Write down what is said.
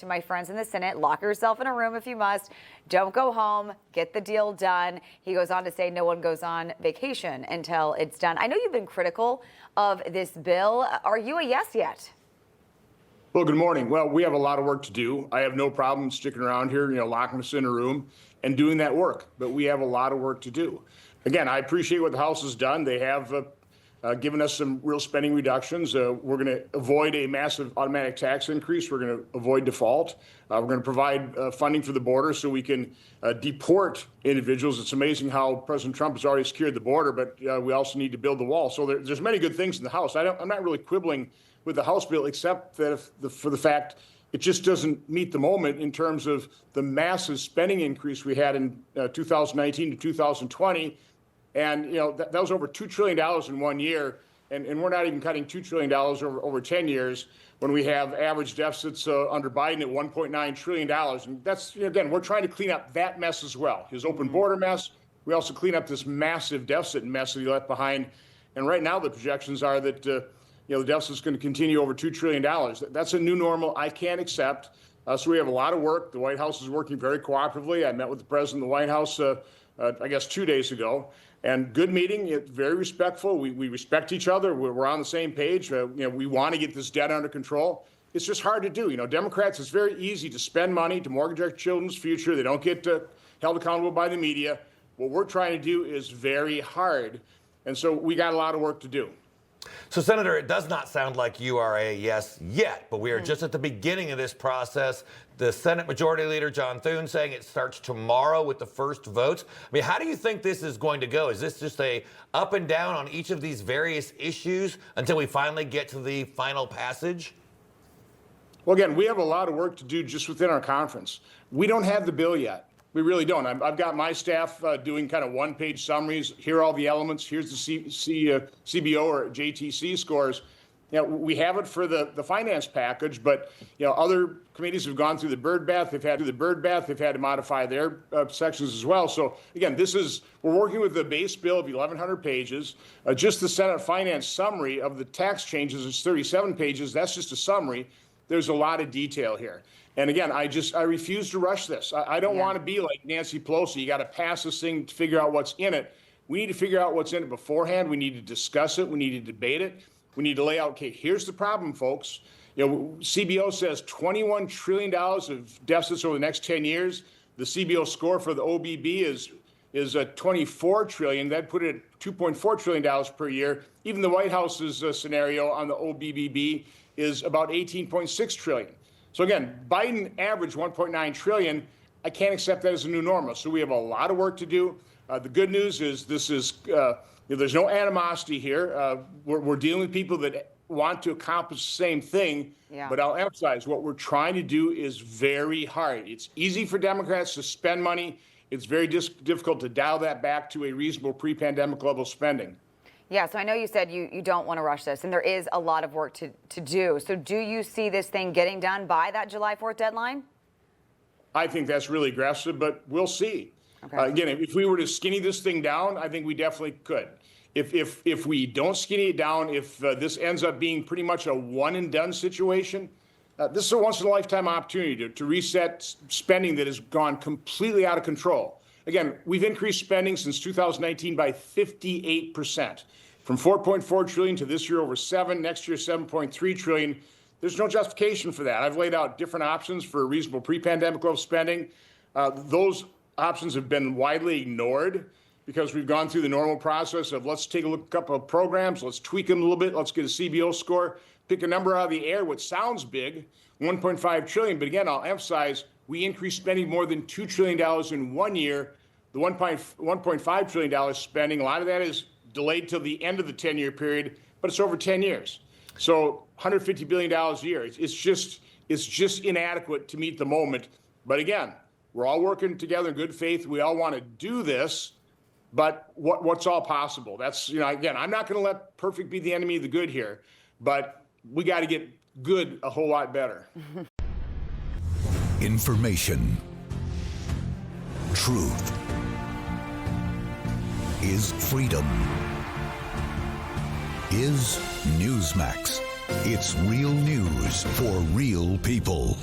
To my friends in the Senate, lock yourself in a room if you must. Don't go home. Get the deal done. He goes on to say no one goes on vacation until it's done. I know you've been critical of this bill. Are you a yes yet? Well, good morning. Well, we have a lot of work to do. I have no problem sticking around here, locking us in a room and doing that work. But we have a lot of work to do. Again, I appreciate what the House has done. They have given us some real spending reductions. We're going to avoid a massive automatic tax increase. We're going to avoid default. We're going to provide funding for the border so we can deport individuals. It's amazing how President Trump has already secured the border, but we also need to build the wall. So there's many good things in the House. I'm not really quibbling with the House bill, except that for the fact it just doesn't meet the moment in terms of the massive spending increase we had in 2019 to 2020. And, that was over $2 trillion in 1 year. And we're not even cutting $2 trillion over 10 years when we have average deficits under Biden at $1.9 trillion. And that's, again, we're trying to clean up that mess as well. His open border mess. We also clean up this massive deficit mess that he left behind. And right now the projections are that, the deficit is going to continue over $2 trillion. That's a new normal I can't accept. So we have a lot of work. The White House is working very cooperatively. I met with the president of the White House, I guess 2 days ago. And good meeting, very respectful. We respect each other. We're on the same page. We want to get this debt under control. It's just hard to do. Democrats, it's very easy to spend money to mortgage our children's future. They don't get held accountable by the media. What we're trying to do is very hard. And so we got a lot of work to do. So, Senator, it does not sound like you are a yes yet, but we are just at the beginning of this process. The Senate Majority Leader, John Thune, saying it starts tomorrow with the first votes. I mean, how do you think this is going to go? Is this just a up and down on each of these various issues until we finally get to the final passage? Well, again, we have a lot of work to do just within our conference. We don't have the bill yet. We really don't. I've got my staff doing kind of one-page summaries. Here are all the elements. Here's the CBO or JTC scores. We have it for the finance package, but other committees have gone through the bird bath. They've had to modify their sections as well. So again, we're working with the base bill of 1,100 pages. Just the Senate finance summary of the tax changes is 37 pages. That's just a summary. There's a lot of detail here. And again, I refuse to rush this. I don't want to be like Nancy Pelosi. You got to pass this thing to figure out what's in it. We need to figure out what's in it beforehand. We need to discuss it. We need to debate it. We need to lay out, okay, here's the problem, folks. CBO says $21 trillion of deficits over the next 10 years. The CBO score for the OBB is 24 trillion. That put it at $2.4 trillion per year. Even the White House's scenario on the OBBB is about 18.6 trillion. So again, Biden averaged 1.9 trillion. I can't accept that as a new normal. So we have a lot of work to do. The good news is there's no animosity here. We're dealing with people that want to accomplish the same thing. Yeah. But I'll emphasize what we're trying to do is very hard. It's easy for Democrats to spend money. It's very difficult to dial that back to a reasonable pre-pandemic level spending. Yeah, so I know you said you don't want to rush this, and there is a lot of work to do. So do you see this thing getting done by that July 4th deadline? I think that's really aggressive, but we'll see. Okay. Again, if we were to skinny this thing down, I think we definitely could. If we don't skinny it down, if this ends up being pretty much a one-and-done situation, this is a once-in-a-lifetime opportunity to reset spending that has gone completely out of control. Again, we've increased spending since 2019 by 58%. From 4.4 trillion to this year over 7, next year 7.3 trillion. There's no justification for that. I've laid out different options for reasonable pre-pandemic level spending. Those options have been widely ignored because we've gone through the normal process of let's take a look at a couple of programs, let's tweak them a little bit, let's get a CBO score, pick a number out of the air, which sounds big, 1.5 trillion. But again, I'll emphasize we increased spending more than $2 trillion in 1 year. The $1.5 trillion spending, a lot of that is delayed till the end of the 10-year period, but it's over 10 years. So $150 billion a year. It's just inadequate to meet the moment. But again, we're all working together in good faith. We all want to do this, but what's all possible? That's, again, I'm not going to let perfect be the enemy of the good here, but we got to get good a whole lot better. Information. Truth is freedom. Is Newsmax. It's real news for real people.